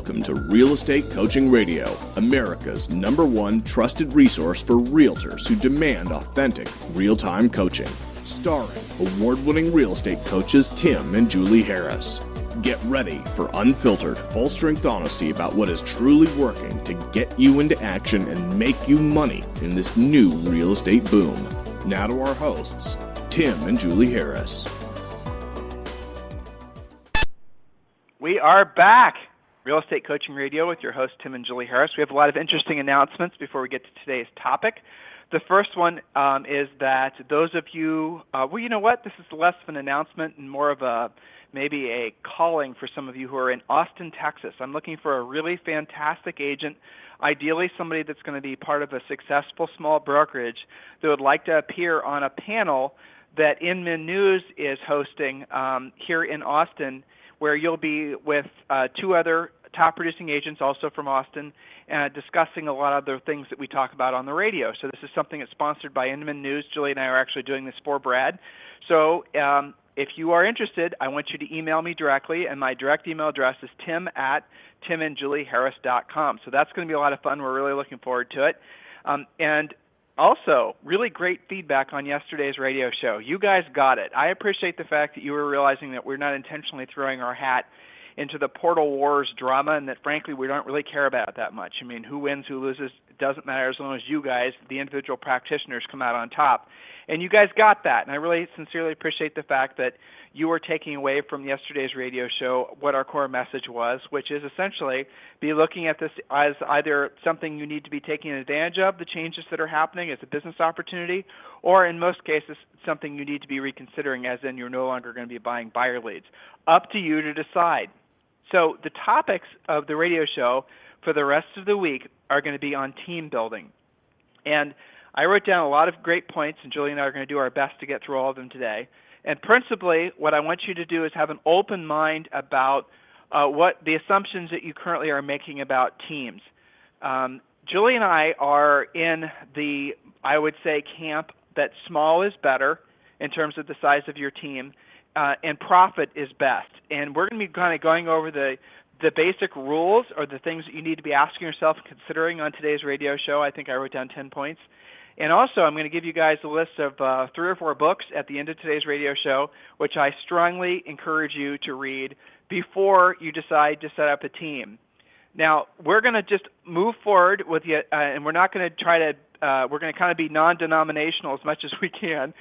Welcome to Real Estate Coaching Radio, America's #1 trusted resource for realtors who demand authentic, real-time coaching. Starring award-winning real estate coaches Tim and Julie Harris. Get ready for unfiltered, full-strength honesty about what is truly working to get you into action and make you money in this new real estate boom. Now to our hosts, Tim and Julie Harris. We are back. Real Estate Coaching Radio with your host, Tim and Julie Harris. We have a lot of interesting announcements before we get to today's topic. The first one is that those of you, well, you know what? This is less of an announcement and more of maybe a calling for some of you who are in Austin, Texas. I'm looking for a really fantastic agent, ideally somebody that's going to be part of a successful small brokerage that would like to appear on a panel that Inman News is hosting here in Austin, where you'll be with two other top-producing agents also from Austin discussing a lot of the things that we talk about on the radio. So this is something that's sponsored by Inman News. Julie and I are actually doing this for Brad. So if you are interested, I want you to email me directly, and my direct email address is tim@timandjulieharris.com. So that's going to be a lot of fun. We're really looking forward to it. And also, really great feedback on yesterday's radio show. You guys got it. I appreciate the fact that you were realizing that we're not intentionally throwing our hat into the Portal Wars drama and that, frankly, we don't really care about it that much. I mean, who wins, who loses, it doesn't matter as long as you guys, the individual practitioners, come out on top. And you guys got that. And I really sincerely appreciate the fact that you were taking away from yesterday's radio show what our core message was, which is essentially be looking at this as either something you need to be taking advantage of, the changes that are happening as a business opportunity, or in most cases, something you need to be reconsidering, as in you're no longer going to be buying buyer leads. Up to you to decide. So the topics of the radio show for the rest of the week are going to be on team building. And I wrote down a lot of great points, and Julie and I are going to do our best to get through all of them today. And principally, what I want you to do is have an open mind about what the assumptions that you currently are making about teams. Julie and I are in the, I would say, camp that small is better in terms of the size of your team, and profit is best. And we're going to be kind of going over the basic rules or the things that you need to be asking yourself and considering on today's radio show. I think I wrote down 10 points. And also, I'm going to give you guys a list of 3 or 4 books at the end of today's radio show, which I strongly encourage you to read before you decide to set up a team. Now, we're going to just move forward with you, and we're not going to try to, we're going to kind of be non-denominational as much as we can.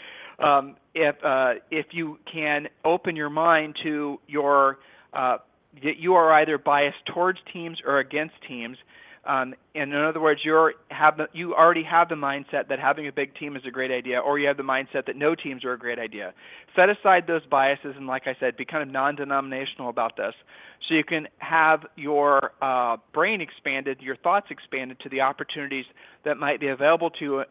If you can open your mind to your, that you are either biased towards teams or against teams. And in other words, you already have the mindset that having a big team is a great idea, or you have the mindset that no teams are a great idea. Set aside those biases and, like I said, be kind of non-denominational about this so you can have your brain expanded, your thoughts expanded to the opportunities that might be available to you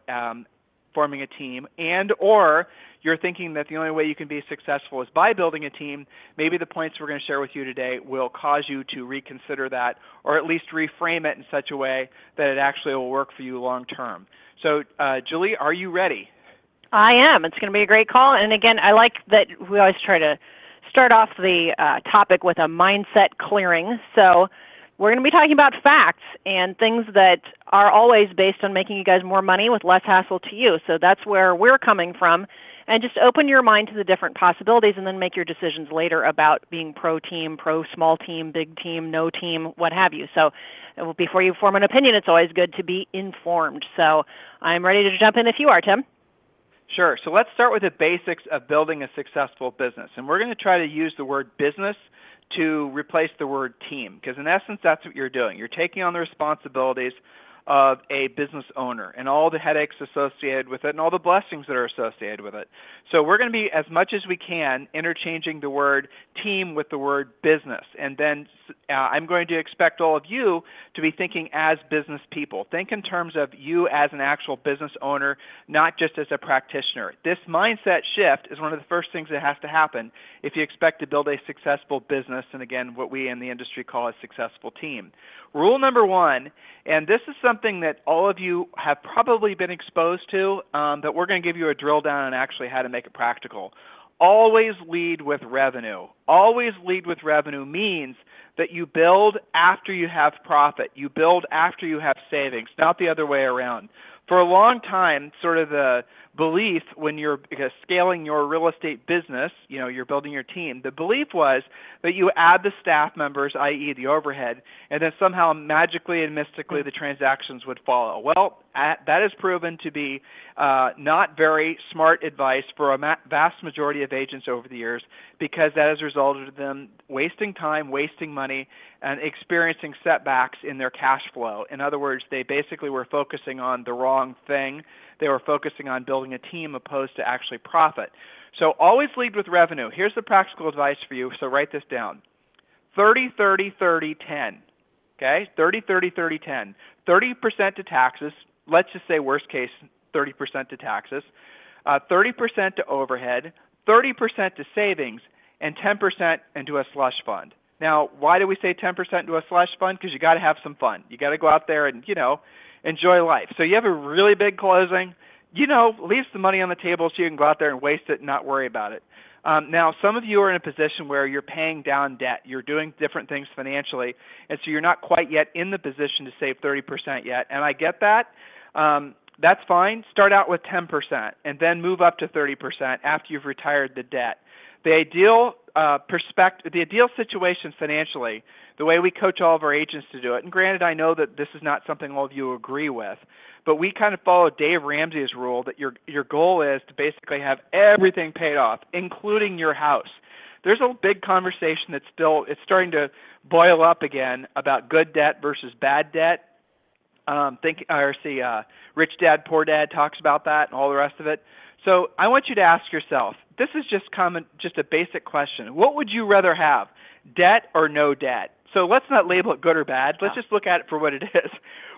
forming a team, and or you're thinking that the only way you can be successful is by building a team. Maybe the points we're going to share with you today will cause you to reconsider that, or at least reframe it in such a way that it actually will work for you long term. So, Julie, are you ready? I am. It's going to be a great call. And again, I like that we always try to start off the topic with a mindset clearing. So we're going to be talking about facts and things that are always based on making you guys more money with less hassle to you. So that's where we're coming from. And just open your mind to the different possibilities and then make your decisions later about being pro-team, pro-small team, big team, no team, what have you. So before you form an opinion, it's always good to be informed. So I'm ready to jump in if you are, Tim. Sure. So let's start with the basics of building a successful business. And we're going to try to use the word business to replace the word team, because in essence, that's what you're doing. You're taking on the responsibilities of a business owner and all the headaches associated with it and all the blessings that are associated with it. So we're going to be, as much as we can, interchanging the word team with the word business. And then I'm going to expect all of you to be thinking as business people. Think in terms of you as an actual business owner, not just as a practitioner. This mindset shift is one of the first things that has to happen if you expect to build a successful business, and again, what we in the industry call a successful team. Rule number 1, and this is something that all of you have probably been exposed to, but we're going to give you a drill down on actually how to make it practical. always lead with revenue. Always lead with revenue means that you build after you have profit. You build after you have savings, not the other way around. For a long time, sort of the belief when you're scaling your real estate business, you're building your team, the belief was that you add the staff members, i.e. the overhead, and then somehow magically and mystically the transactions would follow. Well, that has proven to be not very smart advice for a vast majority of agents over the years, because that has resulted in them wasting time, wasting money, and experiencing setbacks in their cash flow. In other words, they basically were focusing on the wrong thing. They were focusing on building a team opposed to actually profit. So always lead with revenue. Here's the practical advice for you, so write this down. 30, 30, 30, 10. Okay? 30, 30, 30, 10. 30% to taxes. Let's just say worst case, 30% to taxes. 30% to overhead. 30% to savings. And 10% into a slush fund. Now, why do we say 10% into a slush fund? Because you got to have some fun. You got to go out there and, enjoy life. So you have a really big closing, leave some money on the table so you can go out there and waste it and not worry about it. Now, some of you are in a position where you're paying down debt. You're doing different things financially, and so you're not quite yet in the position to save 30% yet. And I get that. That's fine. Start out with 10% and then move up to 30% after you've retired the debt. The ideal the ideal situation financially, the way we coach all of our agents to do it, and granted I know that this is not something all of you agree with, but we kind of follow Dave Ramsey's rule that your goal is to basically have everything paid off, including your house. There's a big conversation that's it's starting to boil up again about good debt versus bad debt. Rich Dad, Poor Dad talks about that and all the rest of it. So I want you to ask yourself, this is just a basic question. What would you rather have, debt or no debt? So let's not label it good or bad. Let's just look at it for what it is.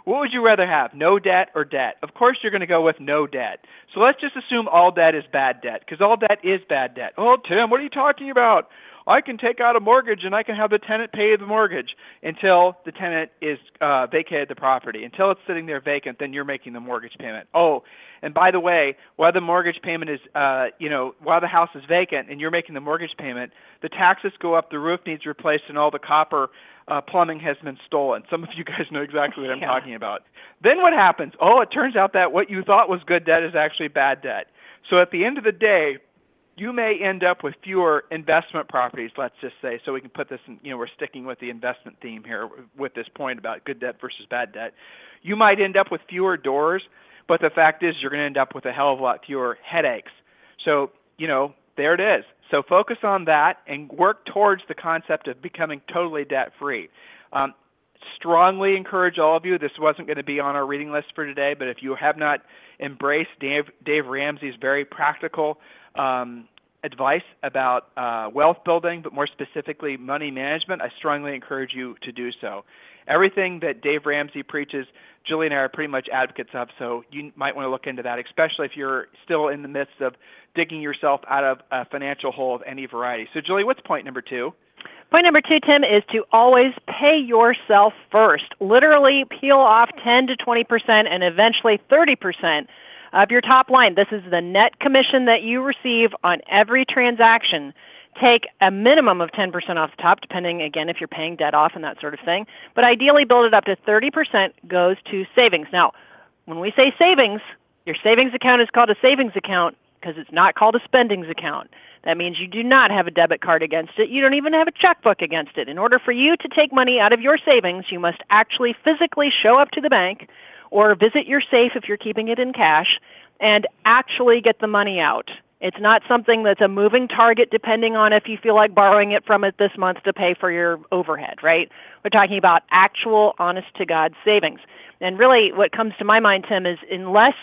What would you rather have, no debt or debt? Of course you're going to go with no debt. So let's just assume all debt is bad debt, because all debt is bad debt. Oh, Tim, what are you talking about? I can take out a mortgage and I can have the tenant pay the mortgage until the tenant is vacated the property. Until it's sitting there vacant, then you're making the mortgage payment. Oh, and by the way, while the mortgage payment is, while the house is vacant and you're making the mortgage payment, the taxes go up, the roof needs replaced, and all the copper plumbing has been stolen. Some of you guys know exactly what I'm talking about. Then what happens? Oh, it turns out that what you thought was good debt is actually bad debt. So at the end of the day, you may end up with fewer investment properties, let's just say, so we can put this in, we're sticking with the investment theme here with this point about good debt versus bad debt. You might end up with fewer doors, but the fact is you're going to end up with a hell of a lot fewer headaches. So, there it is. So focus on that and work towards the concept of becoming totally debt-free. Strongly encourage all of you, this wasn't going to be on our reading list for today, but if you have not embraced Dave Ramsey's very practical advice about wealth building, but more specifically money management, I strongly encourage you to do so. Everything that Dave Ramsey preaches, Julie and I are pretty much advocates of, so you might want to look into that, especially if you're still in the midst of digging yourself out of a financial hole of any variety. So, Julie, what's point number 2? Point number 2, Tim, is to always pay yourself first. Literally peel off 10 to 20% and eventually 30% of your top line. This is the net commission that you receive on every transaction. Take a minimum of 10% off the top, depending, again, if you're paying debt off and that sort of thing. But ideally, build it up to 30% goes to savings. Now, when we say savings, your savings account is called a savings account because it's not called a spendings account. That means you do not have a debit card against it. You don't even have a checkbook against it. In order for you to take money out of your savings, you must actually physically show up to the bank or visit your safe if you're keeping it in cash and actually get the money out. It's not something that's a moving target depending on if you feel like borrowing it from it this month to pay for your overhead, right? We're talking about actual honest-to-God savings. And really what comes to my mind, Tim, is unless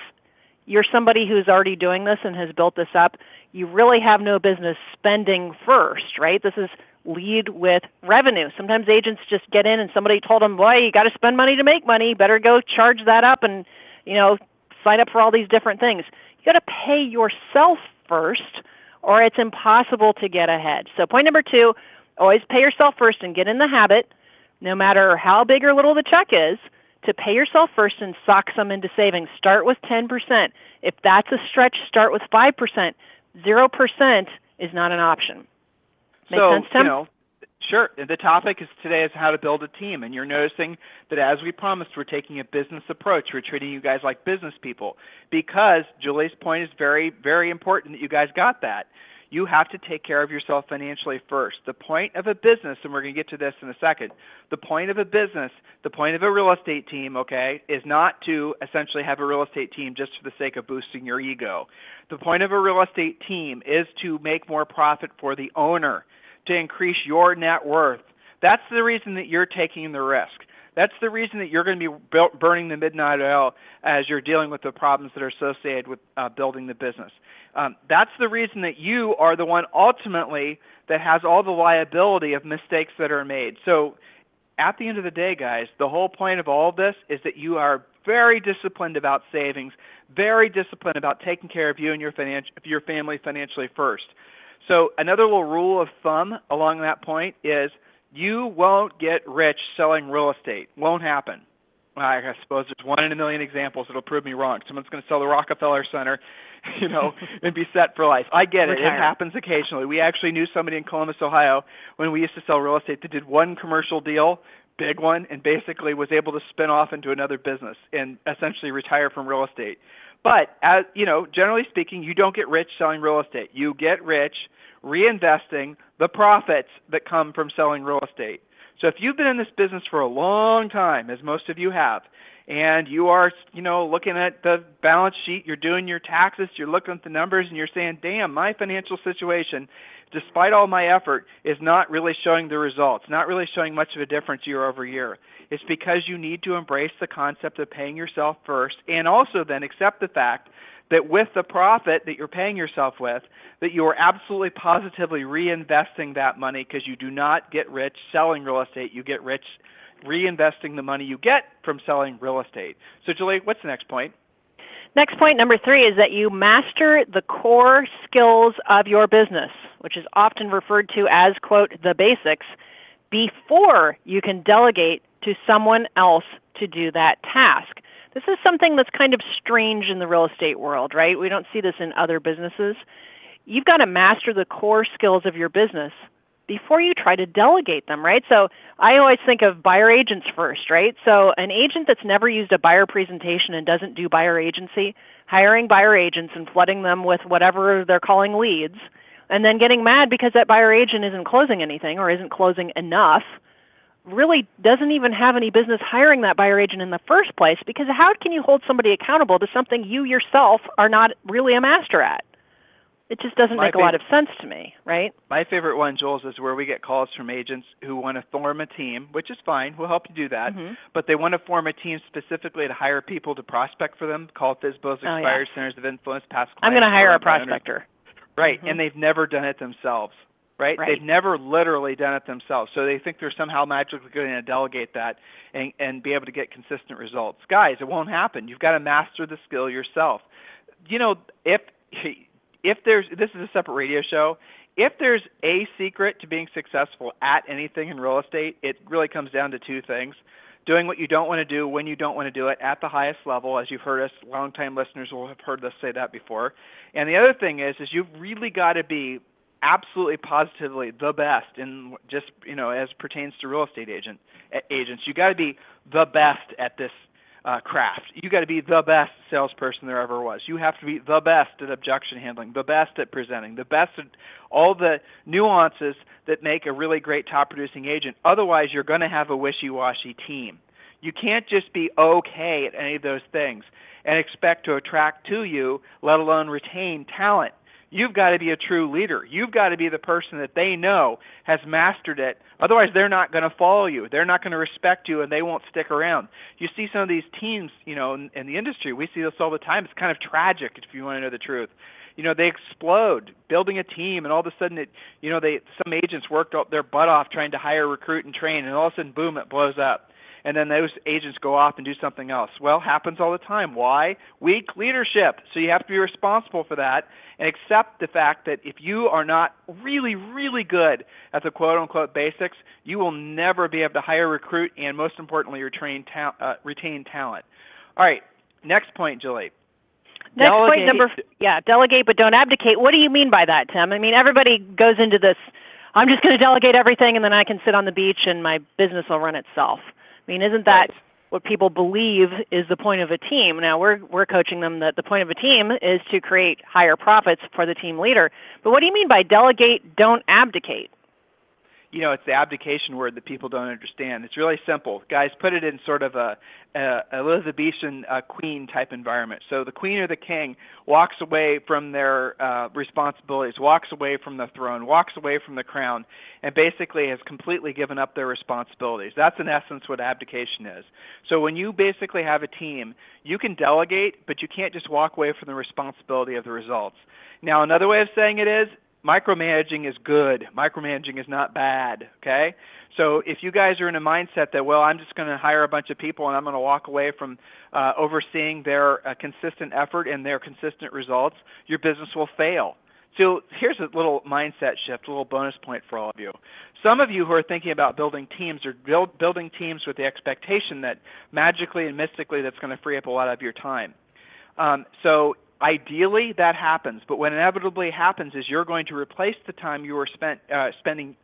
you're somebody who's already doing this and has built this up, you really have no business spending first, right? This is lead with revenue. Sometimes agents just get in and somebody told them, boy, you got to spend money to make money. Better go charge that up and, sign up for all these different things. You got to pay yourself first or it's impossible to get ahead. So point number 2, always pay yourself first and get in the habit, no matter how big or little the check is, to pay yourself first and sock some into savings. Start with 10%. If that's a stretch, start with 5%. 0% is not an option. Make So, sense, Tim? Sure. The topic today is how to build a team, and you're noticing that as we promised, we're taking a business approach. We're treating you guys like business people because Julie's point is very, very important that you guys got that. You have to take care of yourself financially first. The point of a business, and we're going to get to this in a second, the point of a business, the point of a real estate team, okay, is not to essentially have a real estate team just for the sake of boosting your ego. The point of a real estate team is to make more profit for the owner, to increase your net worth. That's the reason that you're taking the risk. That's the reason that you're going to be burning the midnight oil as you're dealing with the problems that are associated with building the business. That's the reason that you are the one ultimately that has all the liability of mistakes that are made. So at the end of the day, guys, the whole point of all of this is that you are very disciplined about savings, very disciplined about taking care of you and your family financially first. So another little rule of thumb along that point is you won't get rich selling real estate. Won't happen. I suppose there's 1 in a million examples that'll prove me wrong. Someone's going to sell the Rockefeller Center, and be set for life. I get it. Retire. It happens occasionally. We actually knew somebody in Columbus, Ohio, when we used to sell real estate that did one commercial deal, big one, and basically was able to spin off into another business and essentially retire from real estate. But as generally speaking, you don't get rich selling real estate. You get rich reinvesting the profits that come from selling real estate. So if you've been in this business for a long time, as most of you have, and you are, looking at the balance sheet, you're doing your taxes, you're looking at the numbers, and you're saying, damn, my financial situation, despite all my effort, is not really showing the results, not really showing much of a difference year over year. It's because you need to embrace the concept of paying yourself first, and also then accept the fact that with the profit that you're paying yourself with, that you are absolutely positively reinvesting that money, because you do not get rich selling real estate. You get rich reinvesting the money you get from selling real estate. So, Julie, what's the next point? Next point, number 3, is that you master the core skills of your business, which is often referred to as, quote, the basics, before you can delegate to someone else to do that task. This is something that's kind of strange in the real estate world, right? We don't see this in other businesses. You've got to master the core skills of your business before you try to delegate them, right? So I always think of buyer agents first, right? So an agent that's never used a buyer presentation and doesn't do buyer agency, hiring buyer agents and flooding them with whatever they're calling leads, and then getting mad because that buyer agent isn't closing anything or isn't closing enough, really doesn't even have any business hiring that buyer agent in the first place, because how can you hold somebody accountable to something you yourself are not really a master at? It just doesn't make a lot of sense to me, right? My favorite one, Jules, is where we get calls from agents who want to form a team, which is fine. We'll help you do that. Mm-hmm. But they want to form a team specifically to hire people to prospect for them, called FSBOs, expired centers of influence, past clients. I'm going to hire a prospector. Right, and they've never done it themselves, right? They've never literally done it themselves. So they think they're somehow magically going to delegate that and be able to get consistent results. Guys, it won't happen. You've got to master the skill yourself. If there's, this is a separate radio show, if there's a secret to being successful at anything in real estate, it really comes down to 2 things. Doing what you don't want to do when you don't want to do it at the highest level, as you've heard us, longtime listeners will have heard us say that before. And the other thing is you've really got to be absolutely positively the best in just, as pertains to real estate agents. You got to be the best at this craft. You got to be the best salesperson there ever was. You have to be the best at objection handling, the best at presenting, the best at all the nuances that make a really great top producing agent. Otherwise, you're going to have a wishy-washy team. You can't just be okay at any of those things and expect to attract to you, let alone retain talent. You've got to be a true leader. You've got to be the person that they know has mastered it. Otherwise, they're not going to follow you. They're not going to respect you, and they won't stick around. You see some of these teams, in the industry. We see this all the time. It's kind of tragic, if you want to know the truth. They explode building a team, and all of a sudden, some agents worked their butt off trying to hire, recruit, and train, and all of a sudden, boom, it blows up. And then those agents go off and do something else. Well, happens all the time. Why? Weak leadership. So you have to be responsible for that and accept the fact that if you are not really, really good at the quote-unquote basics, you will never be able to hire, recruit, and most importantly, retain talent. All right, next point, Julie. Next point delegate but don't abdicate. What do you mean by that, Tim? I mean, everybody goes into this, I'm just going to delegate everything and then I can sit on the beach and my business will run itself. I mean, isn't that what people believe is the point of a team? Now, we're coaching them that the point of a team is to create higher profits for the team leader. But what do you mean by delegate, don't abdicate? You know, it's the abdication word that people don't understand. It's really simple. Guys, put it in sort of a Elizabethan queen type environment. So the queen or the king walks away from their responsibilities, walks away from the throne, walks away from the crown, and basically has completely given up their responsibilities. That's in essence what abdication is. So when you basically have a team, you can delegate, but you can't just walk away from the responsibility of the results. Now, another way of saying it is, micromanaging is good. Micromanaging is not bad, okay? So if you guys are in a mindset that, well, I'm just going to hire a bunch of people and I'm going to walk away from overseeing their consistent effort and their consistent results, your business will fail. So here's a little mindset shift, a little bonus point for all of you. Some of you who are thinking about building teams are building teams with the expectation that magically and mystically that's going to free up a lot of your time. So ideally, that happens, but what inevitably happens is you're going to replace the time you were spending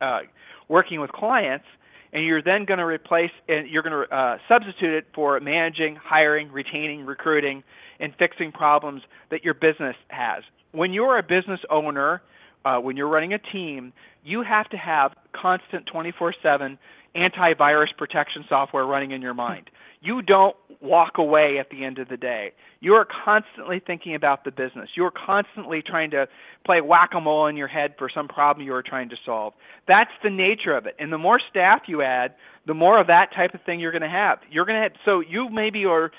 working with clients, and you're then going to replace and you're going to substitute it for managing, hiring, retaining, recruiting, and fixing problems that your business has. When you're a business owner, when you're running a team, you have to have constant 24/7 antivirus protection software running in your mind. You don't walk away at the end of the day. You are constantly thinking about the business. You are constantly trying to play whack-a-mole in your head for some problem you are trying to solve. That's the nature of it. And the more staff you add, the more of that type of thing you're going to have. So you maybe are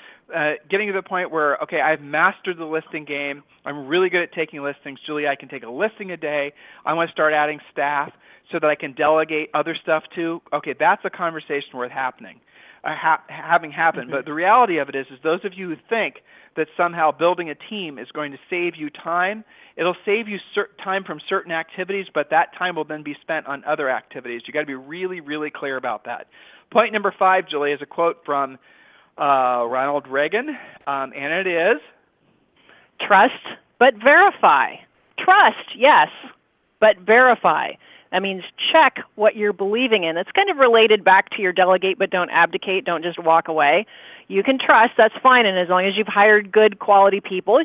getting to the point where, okay, I've mastered the listing game. I'm really good at taking listings. Julie, I can take a listing a day. I want to start adding staff so that I can delegate other stuff too. Okay, that's a conversation worth having happen. But the reality of it is those of you who think that somehow building a team is going to save you time, it'll save you time from certain activities, but that time will then be spent on other activities. You've got to be really, really clear about that. Point number 5, Julie, is a quote from Ronald Reagan, and it is, trust but verify. Trust, yes, but verify. That means check what you're believing in. It's kind of related back to your delegate but don't abdicate, don't just walk away. You can trust, that's fine, and as long as you've hired good quality people,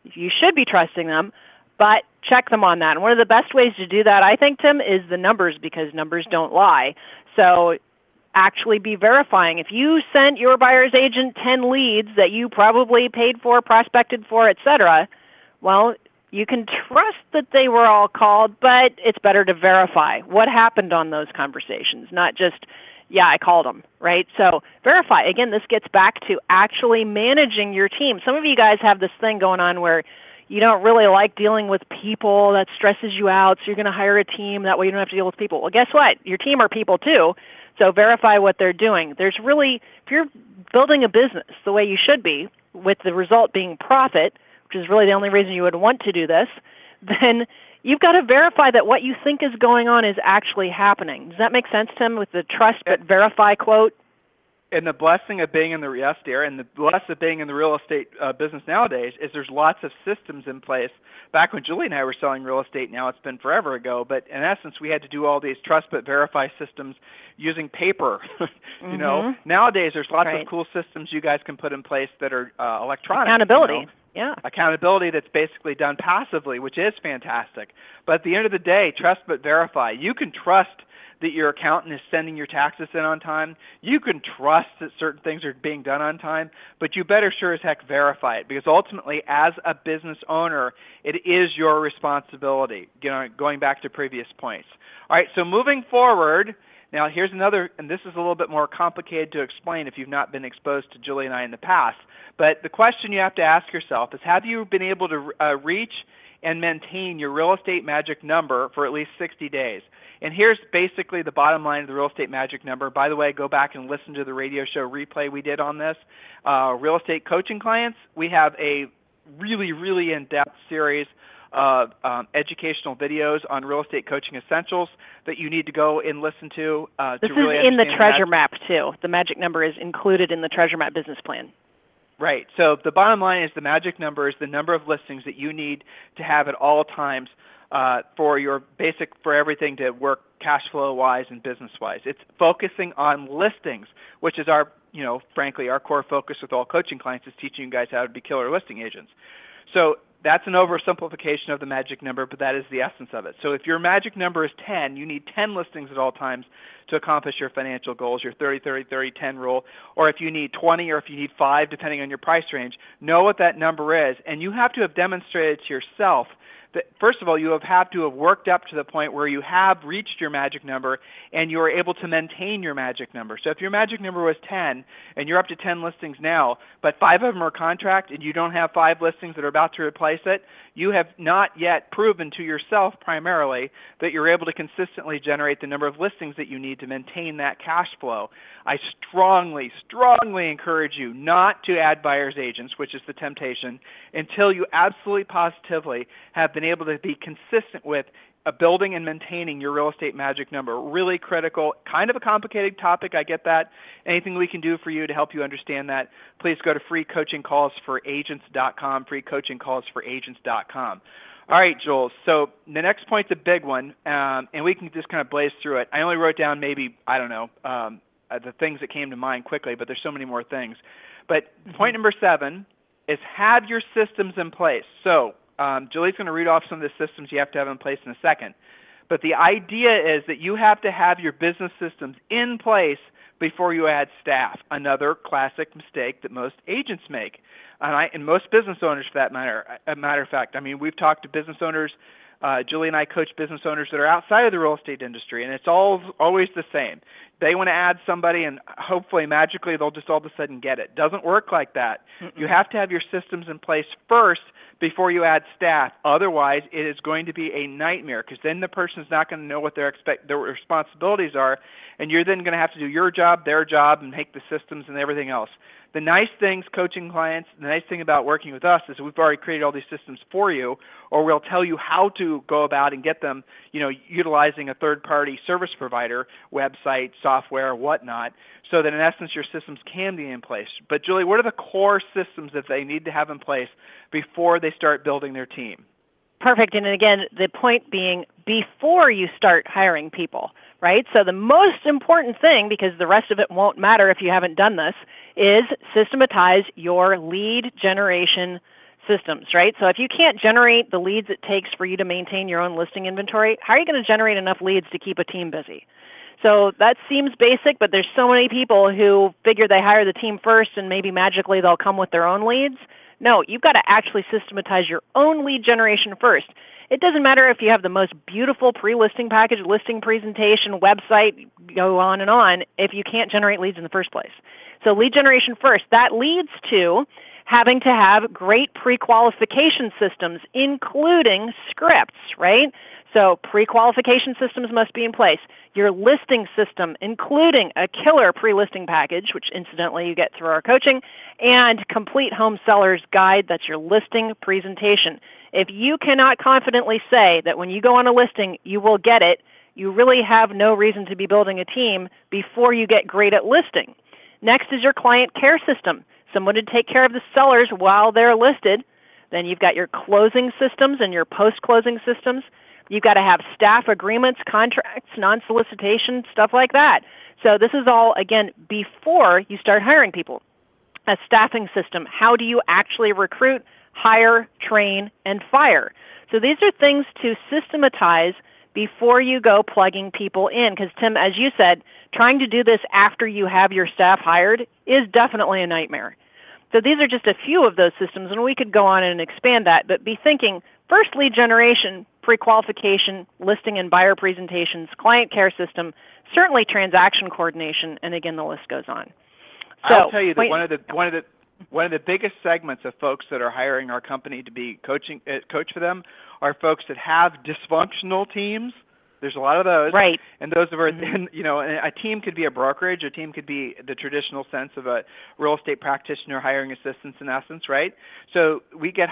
you should be trusting them, but check them on that. And one of the best ways to do that, I think, Tim, is the numbers, because numbers don't lie. So actually be verifying. If you sent your buyer's agent 10 leads that you probably paid for, prospected for, etc., well, you can trust that they were all called, but it's better to verify what happened on those conversations, not just, yeah, I called them, right? So verify. Again, this gets back to actually managing your team. Some of you guys have this thing going on where you don't really like dealing with people. That stresses you out, so you're going to hire a team. That way you don't have to deal with people. Well, guess what? Your team are people too, so verify what they're doing. There's really, if you're building a business the way you should be, with the result being profit, which is really the only reason you would want to do this, then you've got to verify that what you think is going on is actually happening. Does that make sense, Tim, with the trust but verify quote? And the blessing of being in the blessing of being in the real estate business nowadays is there's lots of systems in place. Back when Julie and I were selling real estate, now it's been forever ago, but in essence we had to do all these trust but verify systems using paper. You know, nowadays there's lots of cool systems you guys can put in place that are electronic. Accountability. You know? Yeah. Accountability that's basically done passively, which is fantastic. But at the end of the day, trust but verify. You can trust that your accountant is sending your taxes in on time. You can trust that certain things are being done on time, but you better sure as heck verify it, because ultimately, as a business owner, it is your responsibility, going back to previous points. All right, so moving forward, now here's another, and this is a little bit more complicated to explain if you've not been exposed to Julie and I in the past, but the question you have to ask yourself is, have you been able to reach and maintain your real estate magic number for at least 60 days? And here's basically the bottom line of the real estate magic number. By the way, go back and listen to the radio show replay we did on this. Real estate coaching clients, we have a really, really in-depth series of educational videos on real estate coaching essentials that you need to go and listen to. This is in the treasure map too. The magic number is included in the treasure map business plan. Right. So the bottom line is the magic number is the number of listings that you need to have at all times for everything to work cash flow wise and business wise. It's focusing on listings, which is frankly, our core focus with all coaching clients is teaching you guys how to be killer listing agents. So that's an oversimplification of the magic number, but that is the essence of it. So if your magic number is 10, you need 10 listings at all times to accomplish your financial goals, your 30-30-30-10 rule, or if you need 20 or if you need 5, depending on your price range, know what that number is. And you have to have demonstrated to yourself that, first of all, you have to have worked up to the point where you have reached your magic number and you are able to maintain your magic number. So if your magic number was 10 and you're up to 10 listings now, but 5 of them are contract and you don't have 5 listings that are about to replace it, you have not yet proven to yourself primarily that you're able to consistently generate the number of listings that you need to maintain that cash flow. I strongly, strongly encourage you not to add buyer's agents, which is the temptation, until you absolutely positively have been able to be consistent with building and maintaining your real estate magic number. Really critical, kind of a complicated topic, I get that. Anything we can do for you to help you understand that, please go to freecoachingcallsforagents.com, freecoachingcallsforagents.com. All right, Jules, so the next point's a big one, and we can just kind of blaze through it. I only wrote down maybe, the things that came to mind quickly, but there's so many more things. But point number 7 is have your systems in place. So Julie's going to read off some of the systems you have to have in place in a second. But the idea is that you have to have your business systems in place before you add staff. Another classic mistake that most agents make, and most business owners for that matter. A matter of fact, I mean, we've talked to business owners. Julie and I coach business owners that are outside of the real estate industry, and it's always the same. They want to add somebody, and hopefully magically they'll just all of a sudden get it. Doesn't work like that. You have to have your systems in place first before you add staff. Otherwise, it is going to be a nightmare because then the person's not going to know what their responsibilities are, and you're then going to have to do your job, their job, and make the systems and everything else. The nice things, coaching clients, the nice thing about working with us is we've already created all these systems for you, or we'll tell you how to go about and get them, utilizing a third-party service provider, website, software, whatnot, so that in essence your systems can be in place. But Julie, what are the core systems that they need to have in place before they start building their team? Perfect. And again, the point being before you start hiring people, right? So the most important thing, because the rest of it won't matter if you haven't done this, is systematize your lead generation systems, right? So if you can't generate the leads it takes for you to maintain your own listing inventory, how are you going to generate enough leads to keep a team busy? So that seems basic, but there's so many people who figure they hire the team first and maybe magically they'll come with their own leads. No, you've got to actually systematize your own lead generation first. It doesn't matter if you have the most beautiful pre-listing package, listing presentation, website, go on and on, if you can't generate leads in the first place. So lead generation first. That leads to having to have great pre-qualification systems, including scripts, right? So pre-qualification systems must be in place. Your listing system, including a killer pre-listing package, which incidentally you get through our coaching, and complete home seller's guide, that's your listing presentation. If you cannot confidently say that when you go on a listing, you will get it, you really have no reason to be building a team before you get great at listing. Next is your client care system. Someone to take care of the sellers while they're listed. Then you've got your closing systems and your post-closing systems. You've got to have staff agreements, contracts, non-solicitation, stuff like that. So this is all, again, before you start hiring people. A staffing system. How do you actually recruit, hire, train, and fire? So these are things to systematize before you go plugging people in. Because, Tim, as you said, trying to do this after you have your staff hired is definitely a nightmare. So these are just a few of those systems, and we could go on and expand that, but be thinking first lead generation, pre-qualification, listing and buyer presentations, client care system, certainly transaction coordination, and again, the list goes on. So, I'll tell you that one of the biggest segments of folks that are hiring our company to be coach for them are folks that have dysfunctional teams. There's a lot of those, right? And those are, a team could be a brokerage. A team could be the traditional sense of a real estate practitioner hiring assistants, in essence, right? So we get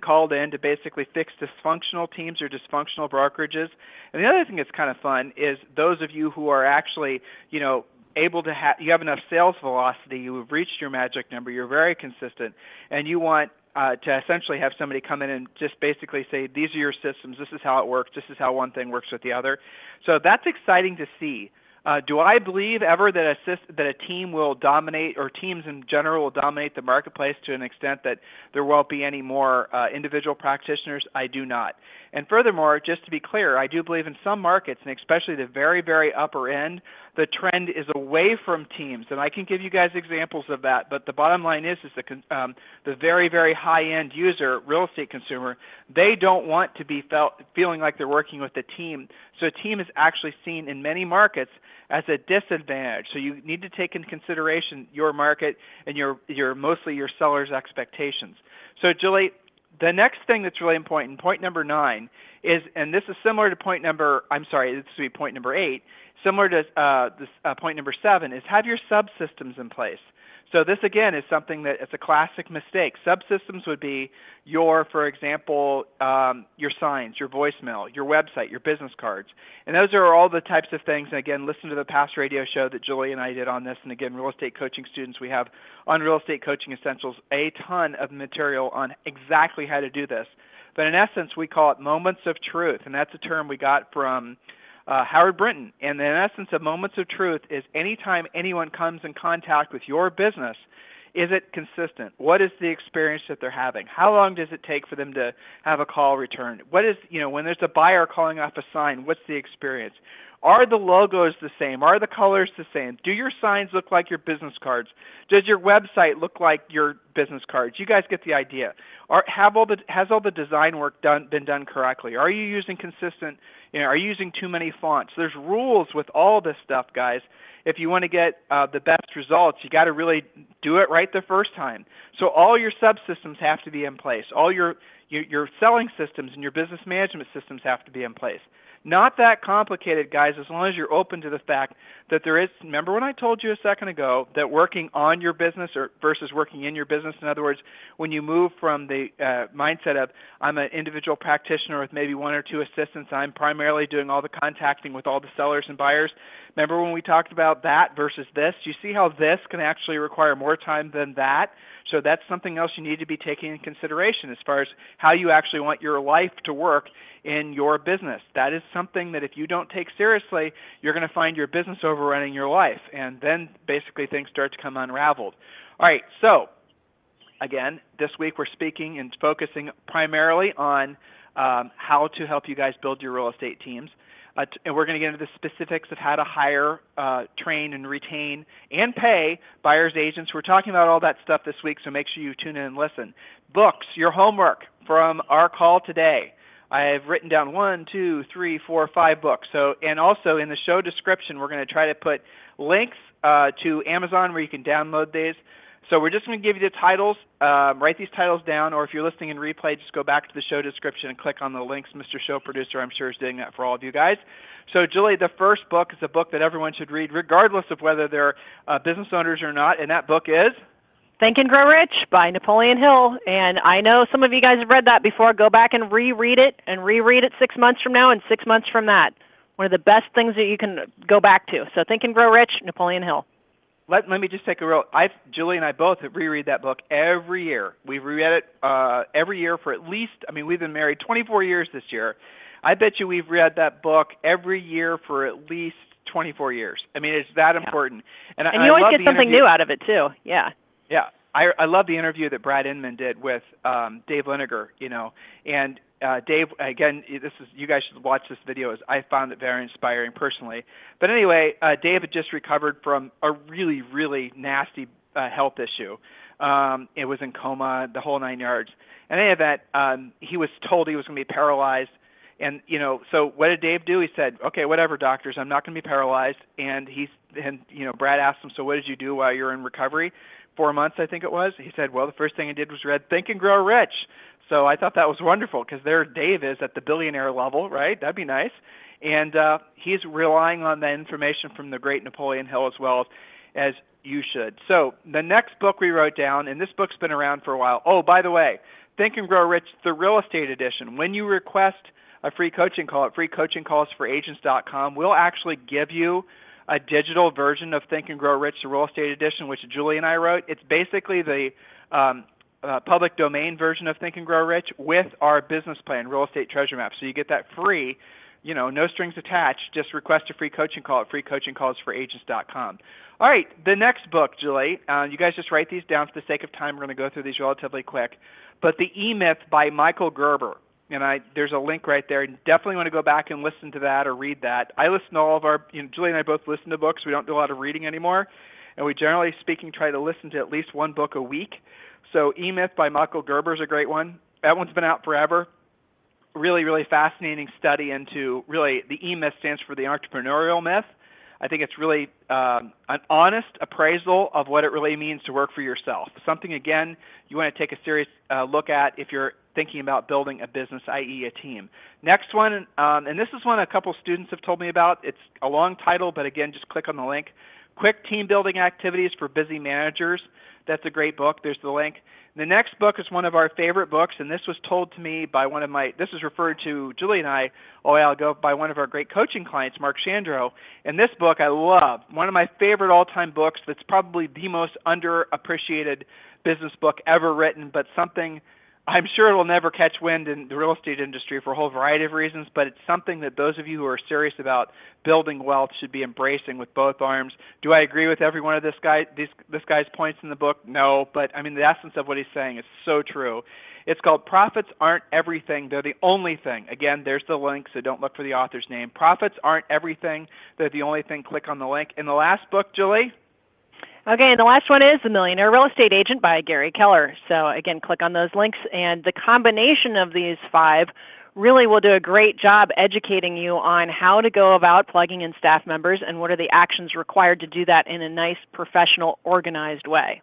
called in to basically fix dysfunctional teams or dysfunctional brokerages. And the other thing that's kind of fun is those of you who are actually, able to you have enough sales velocity, you've reached your magic number, you're very consistent, and you want to essentially have somebody come in and just basically say, these are your systems, this is how it works, this is how one thing works with the other. So that's exciting to see. Do I believe ever that a team will dominate, or teams in general will dominate the marketplace to an extent that there won't be any more individual practitioners? I do not. And furthermore, just to be clear, I do believe in some markets, and especially the very, very upper end, the trend is away from teams. And I can give you guys examples of that, but the bottom line is the very, very high-end user, real estate consumer, they don't want to be feeling like they're working with a team. So a team is actually seen in many markets as a disadvantage. So you need to take into consideration your market and your mostly your seller's expectations. So Julie, the next thing that's really important, point number 9, is, and this is similar to point number 8, similar to point number 7, is have your subsystems in place. So this, again, is something that it's a classic mistake. Subsystems would be for example, your signs, your voicemail, your website, your business cards. And those are all the types of things. And again, listen to the past radio show that Julie and I did on this. And again, real estate coaching students, we have on Real Estate Coaching Essentials a ton of material on exactly how to do this. But in essence, we call it moments of truth. And that's a term we got from Howard Brinton. And the essence of moments of truth is anytime anyone comes in contact with your business, is it consistent? What is the experience that they're having? How long does it take for them to have a call returned? What is, when there's a buyer calling off a sign, what's the experience? Are the logos the same? Are the colors the same? Do your signs look like your business cards? Does your website look like your business cards? You guys get the idea. Has all the design work been done correctly? Are you using consistent, are you using too many fonts? There's rules with all this stuff, guys. If you want to get the best results, you got to really do it right the first time. So all your subsystems have to be in place. All your selling systems and your business management systems have to be in place. Not that complicated, guys, as long as you're open to the fact that there is, remember when I told you a second ago that working on your business versus working in your business, in other words, when you move from the mindset of I'm an individual practitioner with maybe 1 or 2 assistants, I'm primarily doing all the contacting with all the sellers and buyers. Remember when we talked about that versus this? You see how this can actually require more time than that? So that's something else you need to be taking into consideration as far as how you actually want your life to work in your business. That is something that if you don't take seriously, you're going to find your business overrunning your life, and then basically things start to come unraveled. All right, so again, this week we're speaking and focusing primarily on how to help you guys build your real estate teams. And we're going to get into the specifics of how to hire, train, and retain, and pay buyers agents. We're talking about all that stuff this week, so make sure you tune in and listen. Books, your homework from our call today. I have written down 1, 2, 3, 4, 5 books. So, and also in the show description, we're going to try to put links to Amazon where you can download these. So we're just going to give you the titles, write these titles down, or if you're listening in replay, just go back to the show description and click on the links. Mr. Show Producer, I'm sure, is doing that for all of you guys. So Julie, the first book is a book that everyone should read, regardless of whether they're business owners or not, and that book is? Think and Grow Rich by Napoleon Hill. And I know some of you guys have read that before. Go back and reread it 6 months from now and 6 months from that. One of the best things that you can go back to. So Think and Grow Rich, Napoleon Hill. Let me just take Julie and I both reread that book every year. We've reread it every year for at least, we've been married 24 years this year. I bet you we've read that book every year for at least 24 years. It's that important. And you always get something new out of it, too. Yeah. Yeah. I love the interview that Brad Inman did with Dave Liniger, and Dave, again, you guys should watch this video. I found it very inspiring personally. But anyway, Dave had just recovered from a really, really nasty health issue. It was in coma, the whole 9 yards. In any event, he was told he was going to be paralyzed. And, so what did Dave do? He said, okay, whatever, doctors, I'm not going to be paralyzed. And Brad asked him, so what did you do while you were in recovery? 4 months, I think it was. He said, well, the first thing I did was read Think and Grow Rich. So I thought that was wonderful because there Dave is at the billionaire level, right? That'd be nice. And he's relying on that information from the great Napoleon Hill as well as you should. So the next book we wrote down, and this book's been around for a while. Oh, by the way, Think and Grow Rich, the real estate edition. When you request a free coaching call at freecoachingcallsforagents.com, we'll actually give you a digital version of Think and Grow Rich, the Real Estate Edition, which Julie and I wrote. It's basically the public domain version of Think and Grow Rich with our business plan, Real Estate Treasure Map. So you get that free, no strings attached. Just request a free coaching call at freecoachingcallsforagents.com. All right, the next book, Julie, you guys just write these down for the sake of time. We're going to go through these relatively quick. But The E-Myth by Michael Gerber. And there's a link right there. Definitely want to go back and listen to that or read that. I listen to all of our, Julie and I both listen to books. We don't do a lot of reading anymore. And we generally speaking try to listen to at least one book a week. So E-Myth by Michael Gerber is a great one. That one's been out forever. Really, really fascinating study into really the E-Myth stands for the entrepreneurial myth. I think it's really an honest appraisal of what it really means to work for yourself. Something, again, you want to take a serious look at if you're thinking about building a business, i.e. a team. Next one, and this is one a couple students have told me about. It's a long title, but again, just click on the link. Quick Team Building Activities for Busy Managers. That's a great book. There's the link. The next book is one of our favorite books, and this was told to me by this was referred to Julie and I a while ago by one of our great coaching clients, Mark Chandro. And this book I love. One of my favorite all-time books that's probably the most underappreciated business book ever written, but something I'm sure it will never catch wind in the real estate industry for a whole variety of reasons, but it's something that those of you who are serious about building wealth should be embracing with both arms. Do I agree with every one of this guy's points in the book? No, but I mean the essence of what he's saying is so true. It's called Profits Aren't Everything, They're the Only Thing. Again, there's the link, so don't look for the author's name. Profits Aren't Everything, They're the Only Thing. Click on the link. And the last book, Julie? Okay, and the last one is The Millionaire Real Estate Agent by Gary Keller. So again, click on those links, and the combination of these 5 really will do a great job educating you on how to go about plugging in staff members and what are the actions required to do that in a nice, professional, organized way.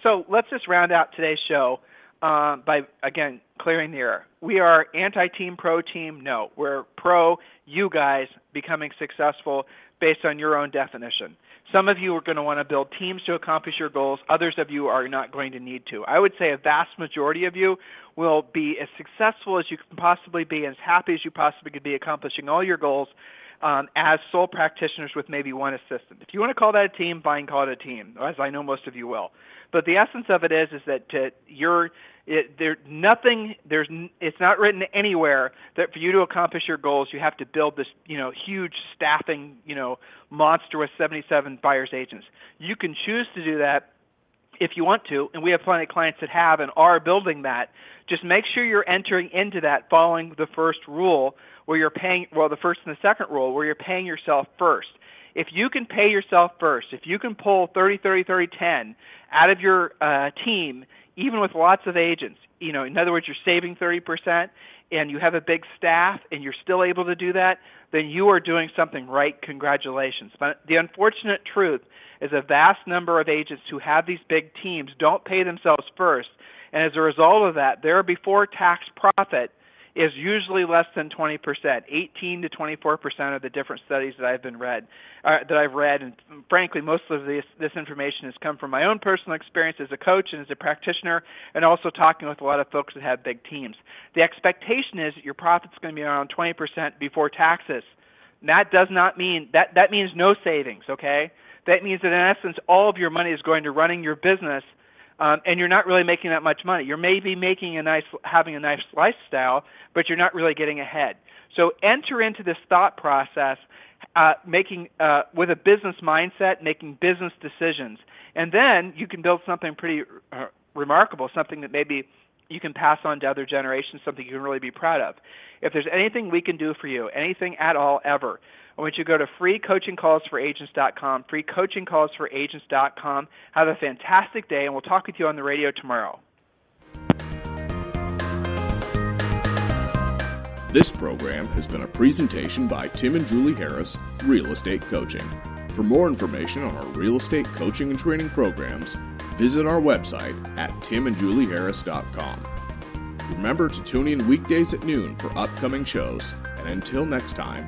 So let's just round out today's show by, again, clearing the air. We are anti-team, pro-team? No. We're pro you guys becoming successful based on your own definition. Some of you are going to want to build teams to accomplish your goals. Others of you are not going to need to. I would say a vast majority of you will be as successful as you can possibly be, as happy as you possibly could be accomplishing all your goals as sole practitioners with maybe one assistant. If you want to call that a team, fine, call it a team, as I know most of you will. But the essence of it is that it's not written anywhere that for you to accomplish your goals, you have to build this, huge staffing, monster with 77 buyer's agents. You can choose to do that if you want to, and we have plenty of clients that have and are building that. Just make sure you're entering into that following the first rule where you're paying, the first and the second rule, where you're paying yourself first. If you can pay yourself first, if you can pull 30-30-30-10 out of your team, even with lots of agents, in other words, you're saving 30% and you have a big staff and you're still able to do that, then you are doing something right. Congratulations. But the unfortunate truth is a vast number of agents who have these big teams don't pay themselves first, and as a result of that, their before-tax profit is usually less than 20%, 18 to 24% of the different studies that I've read, and frankly, most of this information has come from my own personal experience as a coach and as a practitioner, and also talking with a lot of folks that have big teams. The expectation is that your profit's going to be around 20% before taxes. And that does not mean that means no savings. Okay, that means that in essence, all of your money is going to running your business. And you're not really making that much money. You're maybe having a nice lifestyle, but you're not really getting ahead. So enter into this thought process, with a business mindset, making business decisions, and then you can build something pretty remarkable, something that maybe you can pass on to other generations, something you can really be proud of. If there's anything we can do for you, anything at all, ever, I want you to go to freecoachingcallsforagents.com, freecoachingcallsforagents.com. Have a fantastic day, and we'll talk with you on the radio tomorrow. This program has been a presentation by Tim and Julie Harris, Real Estate Coaching. For more information on our real estate coaching and training programs, visit our website at timandjulieharris.com. Remember to tune in weekdays at noon for upcoming shows, and until next time,